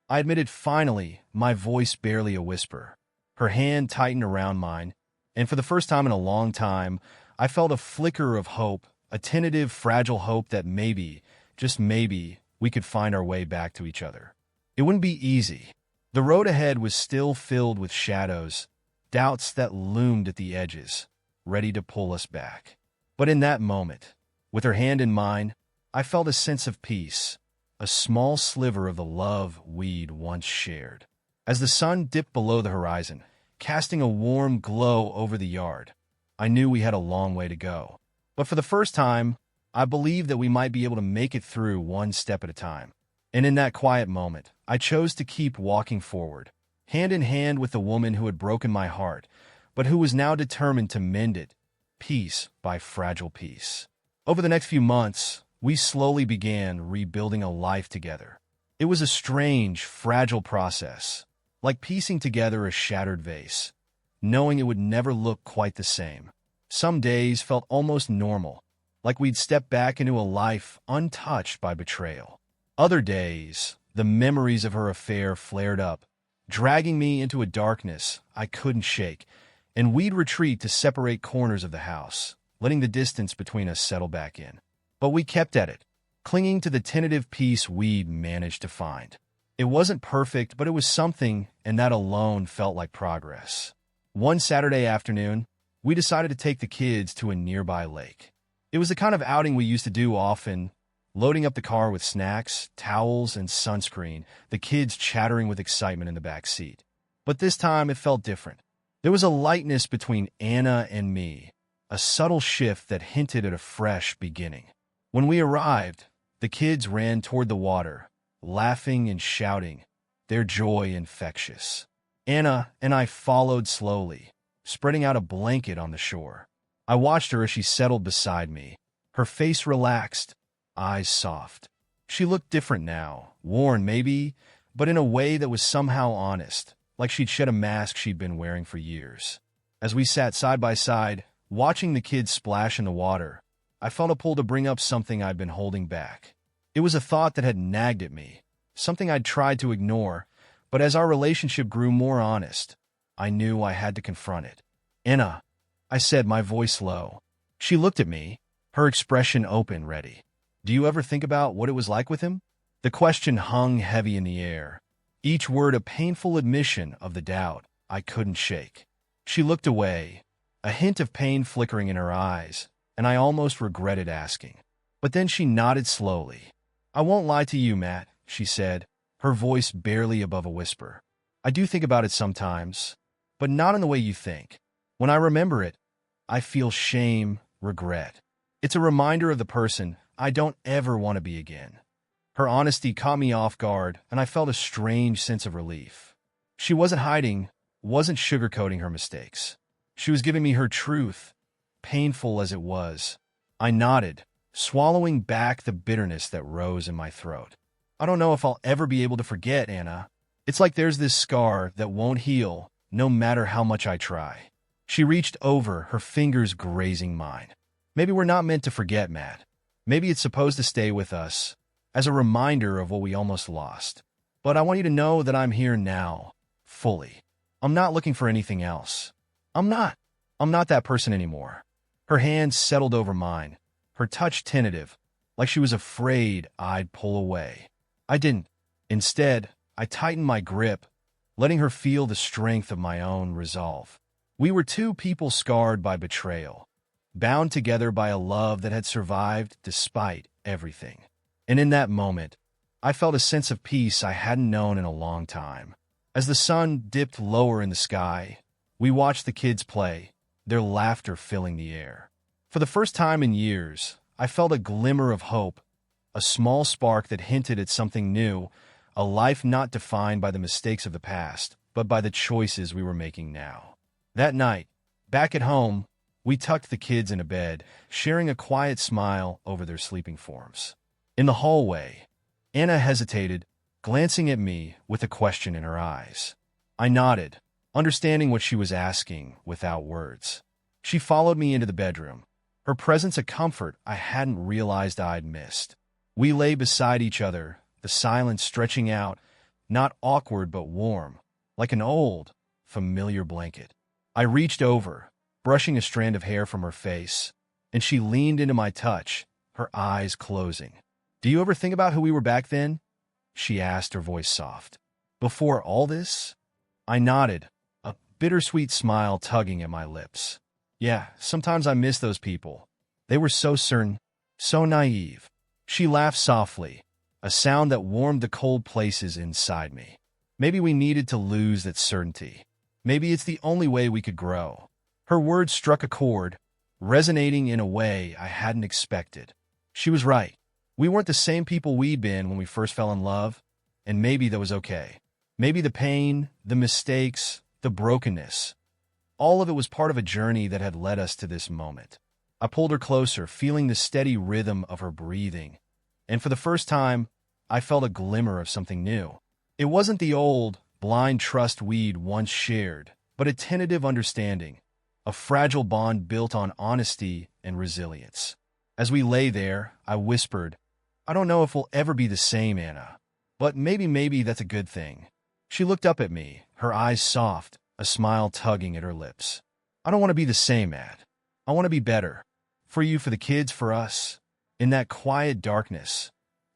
I admitted finally, my voice barely a whisper. Her hand tightened around mine, and for the first time in a long time, I felt a flicker of hope, a tentative, fragile hope that maybe, just maybe, we could find our way back to each other. It wouldn't be easy. The road ahead was still filled with shadows, doubts that loomed at the edges, ready to pull us back. But in that moment, with her hand in mine, I felt a sense of peace, a small sliver of the love we'd once shared. As the sun dipped below the horizon, casting a warm glow over the yard, I knew we had a long way to go. But for the first time, I believed that we might be able to make it through one step at a time. And in that quiet moment, I chose to keep walking forward, hand in hand with the woman who had broken my heart, but who was now determined to mend it, piece by fragile piece. Over the next few months, we slowly began rebuilding a life together. It was a strange, fragile process, like piecing together a shattered vase, knowing it would never look quite the same. Some days felt almost normal, like we'd stepped back into a life untouched by betrayal. Other days, the memories of her affair flared up, dragging me into a darkness I couldn't shake, and we'd retreat to separate corners of the house, letting the distance between us settle back in. But we kept at it, clinging to the tentative peace we'd managed to find. It wasn't perfect, but it was something, and that alone felt like progress. One Saturday afternoon, we decided to take the kids to a nearby lake. It was the kind of outing we used to do often, loading up the car with snacks, towels, and sunscreen, the kids chattering with excitement in the back seat. But this time it felt different. There was a lightness between Anna and me, a subtle shift that hinted at a fresh beginning. When we arrived, the kids ran toward the water, laughing and shouting, their joy infectious. Anna and I followed slowly, spreading out a blanket on the shore. I watched her as she settled beside me, her face relaxed, eyes soft. She looked different now, worn maybe, but in a way that was somehow honest, like she'd shed a mask she'd been wearing for years. As we sat side by side, watching the kids splash in the water, I felt a pull to bring up something I'd been holding back. It was a thought that had nagged at me, something I'd tried to ignore, but as our relationship grew more honest, I knew I had to confront it. "Anna," I said, my voice low. She looked at me, her expression open, ready. "Do you ever think about what it was like with him?" The question hung heavy in the air, each word a painful admission of the doubt I couldn't shake. She looked away, a hint of pain flickering in her eyes, and I almost regretted asking. But then she nodded slowly. "I won't lie to you, Matt," she said, her voice barely above a whisper. "I do think about it sometimes, but not in the way you think. When I remember it, I feel shame, regret. It's a reminder of the person I don't ever want to be again." Her honesty caught me off guard, and I felt a strange sense of relief. She wasn't hiding, wasn't sugarcoating her mistakes. She was giving me her truth, painful as it was. I nodded, swallowing back the bitterness that rose in my throat. "I don't know if I'll ever be able to forget, Anna. It's like there's this scar that won't heal, no matter how much I try." She reached over, her fingers grazing mine. "Maybe we're not meant to forget, Matt. Maybe it's supposed to stay with us, as a reminder of what we almost lost. But I want you to know that I'm here now, fully. I'm not looking for anything else. I'm not that person anymore." Her hands settled over mine, her touch tentative, like she was afraid I'd pull away. I didn't. Instead, I tightened my grip, letting her feel the strength of my own resolve. We were two people scarred by betrayal, bound together by a love that had survived despite everything. And in that moment, I felt a sense of peace I hadn't known in a long time. As the sun dipped lower in the sky, we watched the kids play, their laughter filling the air. For the first time in years, I felt a glimmer of hope, a small spark that hinted at something new, a life not defined by the mistakes of the past, but by the choices we were making now. That night, back at home, we tucked the kids into bed, sharing a quiet smile over their sleeping forms. In the hallway, Anna hesitated, glancing at me with a question in her eyes. I nodded, understanding what she was asking without words. She followed me into the bedroom, her presence a comfort I hadn't realized I'd missed. We lay beside each other, the silence stretching out, not awkward but warm, like an old, familiar blanket. I reached over, brushing a strand of hair from her face, and she leaned into my touch, her eyes closing. "Do you ever think about who we were back then?" she asked, her voice soft. "Before all this?" I nodded, a bittersweet smile tugging at my lips. "Yeah, sometimes I miss those people. They were so certain, so naive." She laughed softly, a sound that warmed the cold places inside me. Maybe we needed to lose that certainty. Maybe it's the only way we could grow. Her words struck a chord, resonating in a way I hadn't expected. She was right. We weren't the same people we'd been when we first fell in love, and maybe that was okay. Maybe the pain, the mistakes, the brokenness. All of it was part of a journey that had led us to this moment. I pulled her closer, feeling the steady rhythm of her breathing. And for the first time, I felt a glimmer of something new. It wasn't the old, blind trust we'd once shared, but a tentative understanding, a fragile bond built on honesty and resilience. As we lay there, I whispered, "I don't know if we'll ever be the same, Anna, but maybe that's a good thing." She looked up at me, her eyes soft, a smile tugging at her lips. "I don't want to be the same, Matt. I want to be better. For you, for the kids, for us." In that quiet darkness,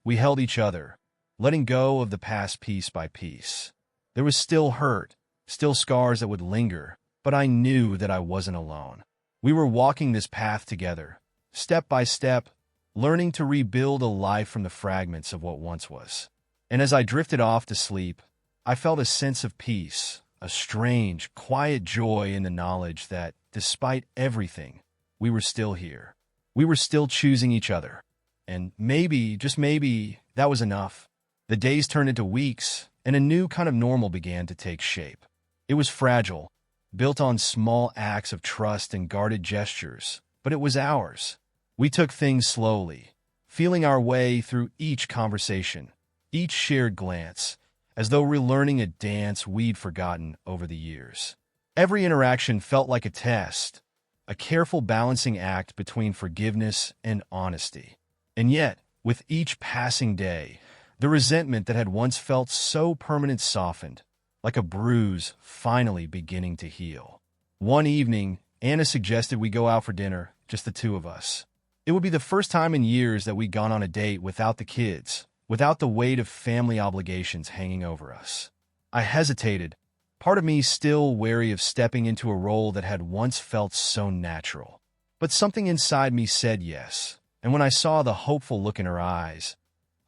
we held each other, letting go of the past piece by piece. There was still hurt, still scars that would linger, but I knew that I wasn't alone. We were walking this path together, step by step, learning to rebuild a life from the fragments of what once was. And as I drifted off to sleep, I felt a sense of peace, a strange, quiet joy in the knowledge that, despite everything, we were still here. We were still choosing each other. And maybe, just maybe, that was enough. The days turned into weeks, and a new kind of normal began to take shape. It was fragile, built on small acts of trust and guarded gestures, but it was ours. We took things slowly, feeling our way through each conversation, each shared glance, as though relearning a dance we'd forgotten over the years. Every interaction felt like a test, a careful balancing act between forgiveness and honesty. And yet, with each passing day, the resentment that had once felt so permanent softened, like a bruise finally beginning to heal. One evening, Anna suggested we go out for dinner, just the two of us. It would be the first time in years that we'd gone on a date without the kids, without the weight of family obligations hanging over us. I hesitated, part of me still wary of stepping into a role that had once felt so natural. But something inside me said yes, and when I saw the hopeful look in her eyes,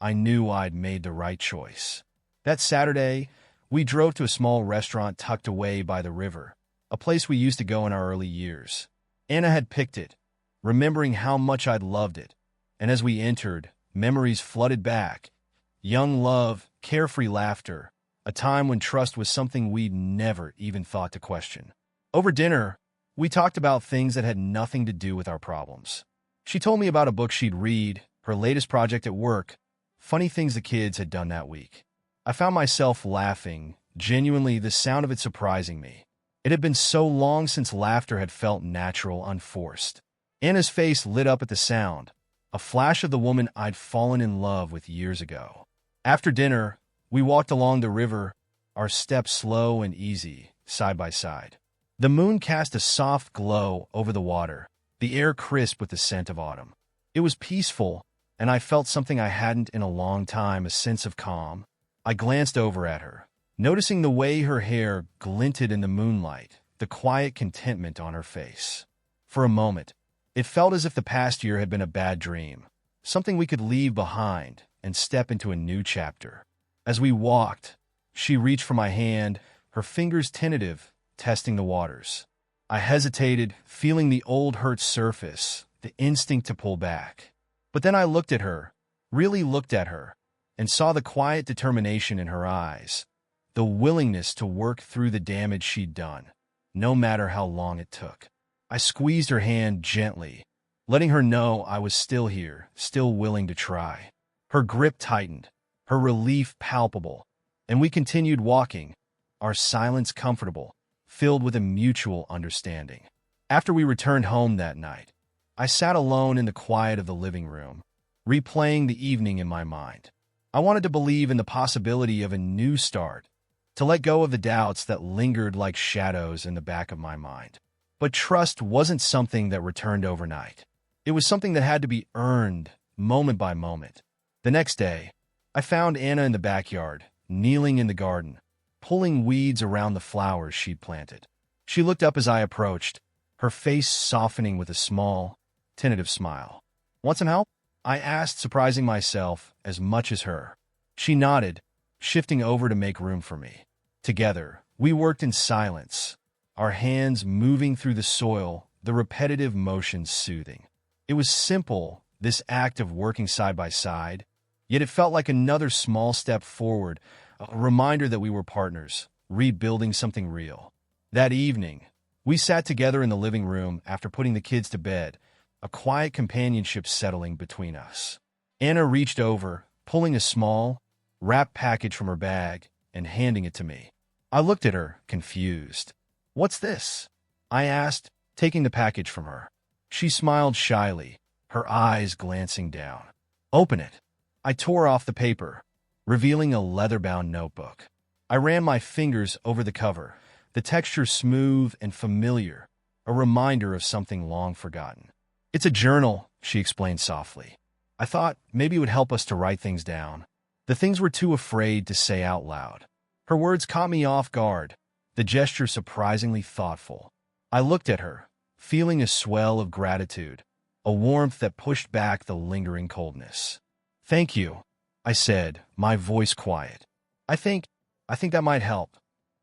I knew I'd made the right choice. That Saturday, we drove to a small restaurant tucked away by the river, a place we used to go in our early years. Anna had picked it, remembering how much I'd loved it, and as we entered, memories flooded back. Young love, carefree laughter, a time when trust was something we'd never even thought to question. Over dinner, we talked about things that had nothing to do with our problems. She told me about a book she'd read, her latest project at work, funny things the kids had done that week. I found myself laughing, genuinely, the sound of it surprising me. It had been so long since laughter had felt natural, unforced. Anna's face lit up at the sound, a flash of the woman I'd fallen in love with years ago. After dinner, we walked along the river, our steps slow and easy, side by side. The moon cast a soft glow over the water, the air crisp with the scent of autumn. It was peaceful, and I felt something I hadn't in a long time, a sense of calm. I glanced over at her, noticing the way her hair glinted in the moonlight, the quiet contentment on her face. For a moment, it felt as if the past year had been a bad dream, something we could leave behind and step into a new chapter. As we walked, she reached for my hand, her fingers tentative, testing the waters. I hesitated, feeling the old hurt surface, the instinct to pull back. But then I looked at her, really looked at her, and saw the quiet determination in her eyes, the willingness to work through the damage she'd done, no matter how long it took. I squeezed her hand gently, letting her know I was still here, still willing to try. Her grip tightened, her relief palpable, and we continued walking, our silence comfortable, filled with a mutual understanding. After we returned home that night, I sat alone in the quiet of the living room, replaying the evening in my mind. I wanted to believe in the possibility of a new start, to let go of the doubts that lingered like shadows in the back of my mind. But trust wasn't something that returned overnight. It was something that had to be earned, moment by moment. The next day, I found Anna in the backyard, kneeling in the garden, pulling weeds around the flowers she'd planted. She looked up as I approached, her face softening with a small, tentative smile. "Want some help?" I asked, surprising myself as much as her. She nodded, shifting over to make room for me. Together, we worked in silence, our hands moving through the soil, the repetitive motions soothing. It was simple, this act of working side by side, yet it felt like another small step forward, a reminder that we were partners, rebuilding something real. That evening, we sat together in the living room after putting the kids to bed, a quiet companionship settling between us. Anna reached over, pulling a small, wrapped package from her bag and handing it to me. I looked at her, confused. "What's this?" I asked, taking the package from her. She smiled shyly, her eyes glancing down. "Open it." I tore off the paper, revealing a leather-bound notebook. I ran my fingers over the cover, the texture smooth and familiar, a reminder of something long forgotten. "It's a journal," she explained softly. I thought maybe it would help us to write things down, the things we're too afraid to say out loud. Her words caught me off guard, the gesture surprisingly thoughtful. I looked at her, feeling a swell of gratitude, a warmth that pushed back the lingering coldness. "Thank you," I said, my voice quiet. I think that might help."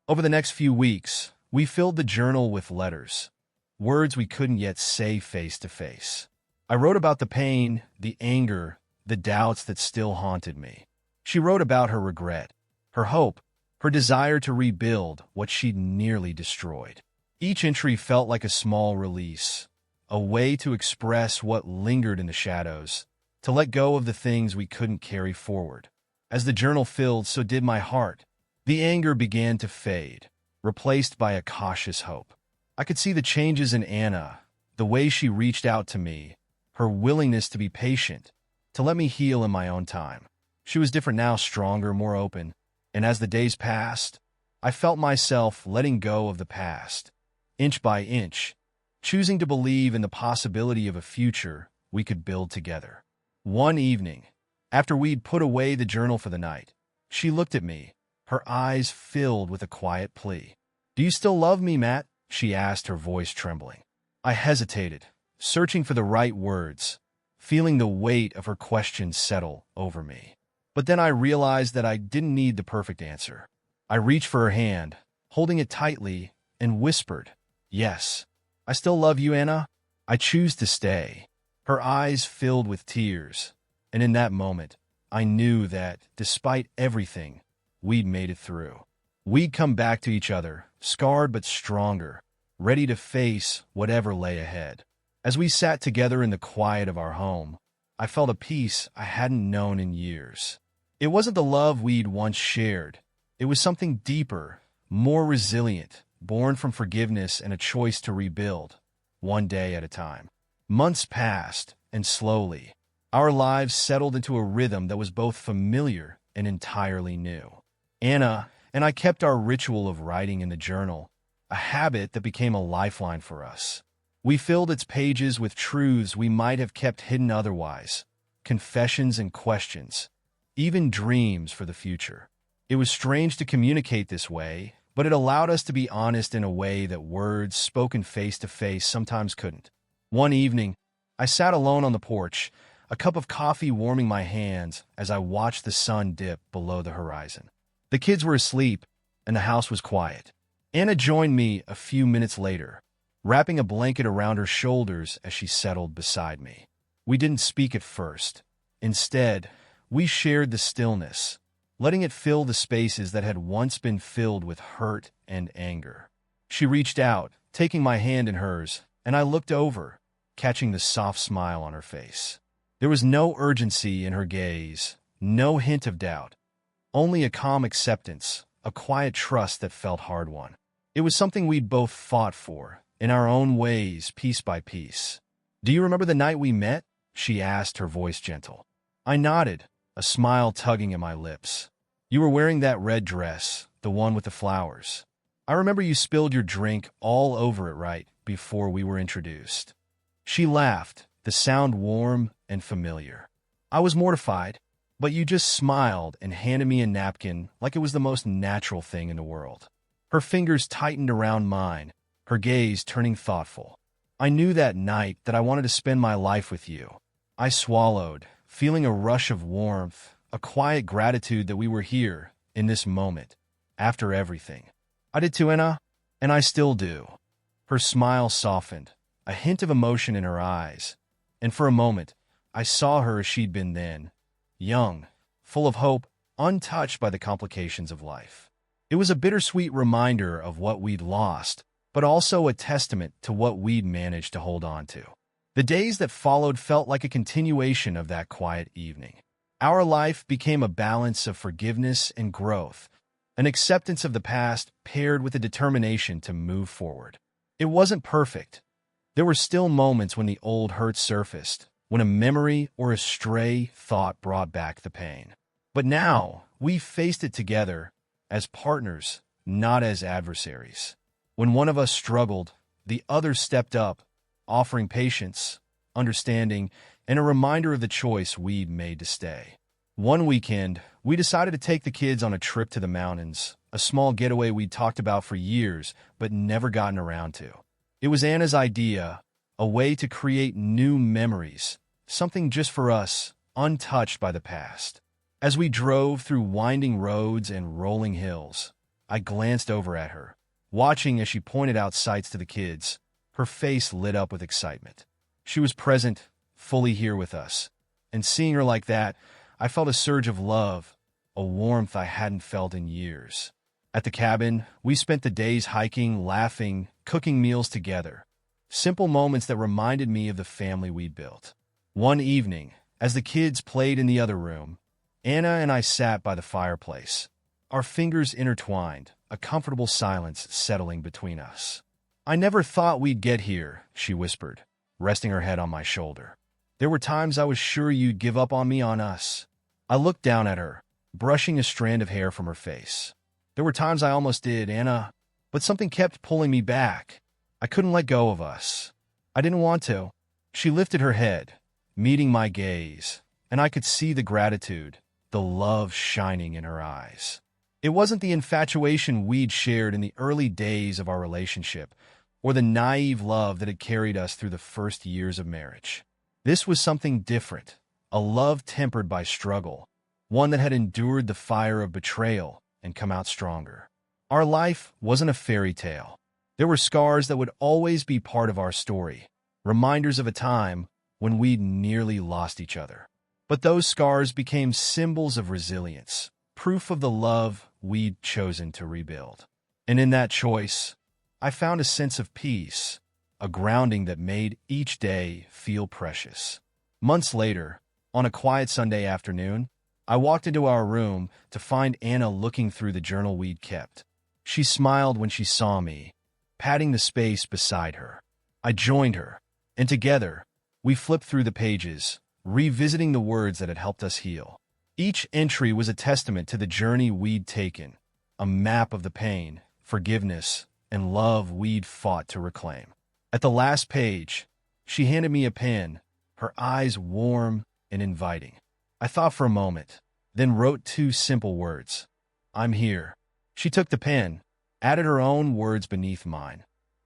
Over the next few weeks, we filled the journal with letters, words we couldn't yet say face to face. I wrote about the pain, the anger, the doubts that still haunted me. She wrote about her regret, her hope, her desire to rebuild what she'd nearly destroyed. Each entry felt like a small release, a way to express what lingered in the shadows, to let go of the things we couldn't carry forward. As the journal filled, so did my heart. The anger began to fade, replaced by a cautious hope. I could see the changes in Anna, the way she reached out to me, her willingness to be patient, to let me heal in my own time. She was different now, stronger, more open, and as the days passed, I felt myself letting go of the past, inch by inch, choosing to believe in the possibility of a future we could build together. One evening, after we'd put away the journal for the night, she looked at me, her eyes filled with a quiet plea. "Do you still love me, Matt?" she asked, her voice trembling. I hesitated, searching for the right words, feeling the weight of her question settle over me. But then I realized that I didn't need the perfect answer. I reached for her hand, holding it tightly, and whispered, "Yes, I still love you, Anna. I choose to stay." Her eyes filled with tears, and in that moment, I knew that, despite everything, we'd made it through. We'd come back to each other, scarred but stronger, ready to face whatever lay ahead. As we sat together in the quiet of our home, I felt a peace I hadn't known in years. It wasn't the love we'd once shared. It was something deeper, more resilient, born from forgiveness and a choice to rebuild, one day at a time. Months passed, and slowly, our lives settled into a rhythm that was both familiar and entirely new. Anna and I kept our ritual of writing in the journal, a habit that became a lifeline for us. We filled its pages with truths we might have kept hidden otherwise, confessions and questions, even dreams for the future. It was strange to communicate this way, but it allowed us to be honest in a way that words spoken face to face sometimes couldn't. One evening, I sat alone on the porch, a cup of coffee warming my hands as I watched the sun dip below the horizon. The kids were asleep, and the house was quiet. Anna joined me a few minutes later, wrapping a blanket around her shoulders as she settled beside me. We didn't speak at first. Instead, we shared the stillness, letting it fill the spaces that had once been filled with hurt and anger. She reached out, taking my hand in hers, and I looked over, catching the soft smile on her face. There was no urgency in her gaze, no hint of doubt, only a calm acceptance, a quiet trust that felt hard-won. It was something we'd both fought for, in our own ways, piece by piece. "Do you remember the night we met?" she asked, her voice gentle. I nodded, a smile tugging at my lips. "You were wearing that red dress, the one with the flowers. I remember you spilled your drink all over it right before we were introduced." She laughed, the sound warm and familiar. I was mortified, but you just smiled and handed me a napkin like it was the most natural thing in the world. Her fingers tightened around mine, her gaze turning thoughtful. I knew that night that I wanted to spend my life with you. I swallowed, feeling a rush of warmth, a quiet gratitude that we were here, in this moment, after everything. I did too, Anna, and I still do. Her smile softened, a hint of emotion in her eyes, and for a moment, I saw her as she'd been then, young, full of hope, untouched by the complications of life. It was a bittersweet reminder of what we'd lost, but also a testament to what we'd managed to hold on to. The days that followed felt like a continuation of that quiet evening. Our life became a balance of forgiveness and growth, an acceptance of the past paired with a determination to move forward. It wasn't perfect. There were still moments when the old hurt surfaced, when a memory or a stray thought brought back the pain. But now, we faced it together, as partners, not as adversaries. When one of us struggled, the other stepped up, offering patience, understanding, and a reminder of the choice we'd made to stay. One weekend, we decided to take the kids on a trip to the mountains, a small getaway we'd talked about for years but never gotten around to. It was Anna's idea, a way to create new memories, something just for us, untouched by the past. As we drove through winding roads and rolling hills, I glanced over at her, watching as she pointed out sights to the kids. Her face lit up with excitement. She was present, fully here with us. And seeing her like that, I felt a surge of love, a warmth I hadn't felt in years. At the cabin, we spent the days hiking, laughing, cooking meals together. Simple moments that reminded me of the family we'd built. One evening, as the kids played in the other room, Anna and I sat by the fireplace, our fingers intertwined, a comfortable silence settling between us. "I never thought we'd get here," she whispered, resting her head on my shoulder. "There were times I was sure you'd give up on me, on us." I looked down at her, brushing a strand of hair from her face. "There were times I almost did, Anna, but something kept pulling me back. I couldn't let go of us. I didn't want to." She lifted her head, meeting my gaze, and I could see the gratitude, the love shining in her eyes. It wasn't the infatuation we'd shared in the early days of our relationship, or the naive love that had carried us through the first years of marriage. This was something different, a love tempered by struggle, one that had endured the fire of betrayal and come out stronger. Our life wasn't a fairy tale. There were scars that would always be part of our story, reminders of a time when we'd nearly lost each other. But those scars became symbols of resilience, proof of the love we'd chosen to rebuild. And in that choice, I found a sense of peace, a grounding that made each day feel precious. Months later, on a quiet Sunday afternoon, I walked into our room to find Anna looking through the journal we'd kept. She smiled when she saw me, patting the space beside her. I joined her, and together, we flipped through the pages, revisiting the words that had helped us heal. Each entry was a testament to the journey we'd taken, a map of the pain, forgiveness, and love we'd fought to reclaim. At the last page, she handed me a pen, her eyes warm and inviting. I thought for a moment, then wrote two simple words: "I'm here." She took the pen, added her own words beneath mine: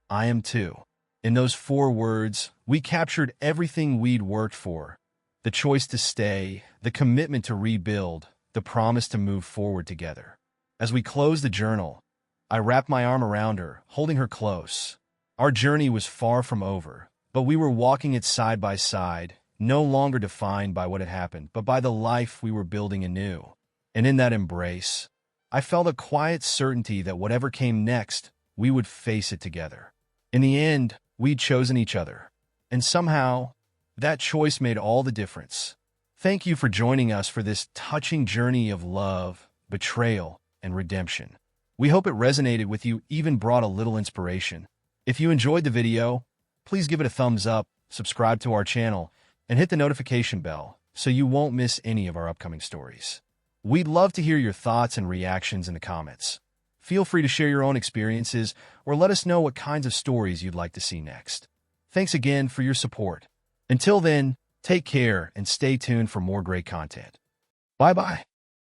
"I am too." In those 4 words, we captured everything we'd worked for: the choice to stay, the commitment to rebuild, the promise to move forward together. As we closed the journal, I wrapped my arm around her, holding her close. Our journey was far from over, but we were walking it side by side, no longer defined by what had happened, but by the life we were building anew. And in that embrace, I felt a quiet certainty that whatever came next, we would face it together. In the end, we'd chosen each other. And somehow, that choice made all the difference. Thank you for joining us for this touching journey of love, betrayal, and redemption. We hope it resonated with you, even brought a little inspiration. If you enjoyed the video, please give it a thumbs up, subscribe to our channel, and hit the notification bell so you won't miss any of our upcoming stories. We'd love to hear your thoughts and reactions in the comments. Feel free to share your own experiences or let us know what kinds of stories you'd like to see next. Thanks again for your support. Until then, take care and stay tuned for more great content. Bye-bye.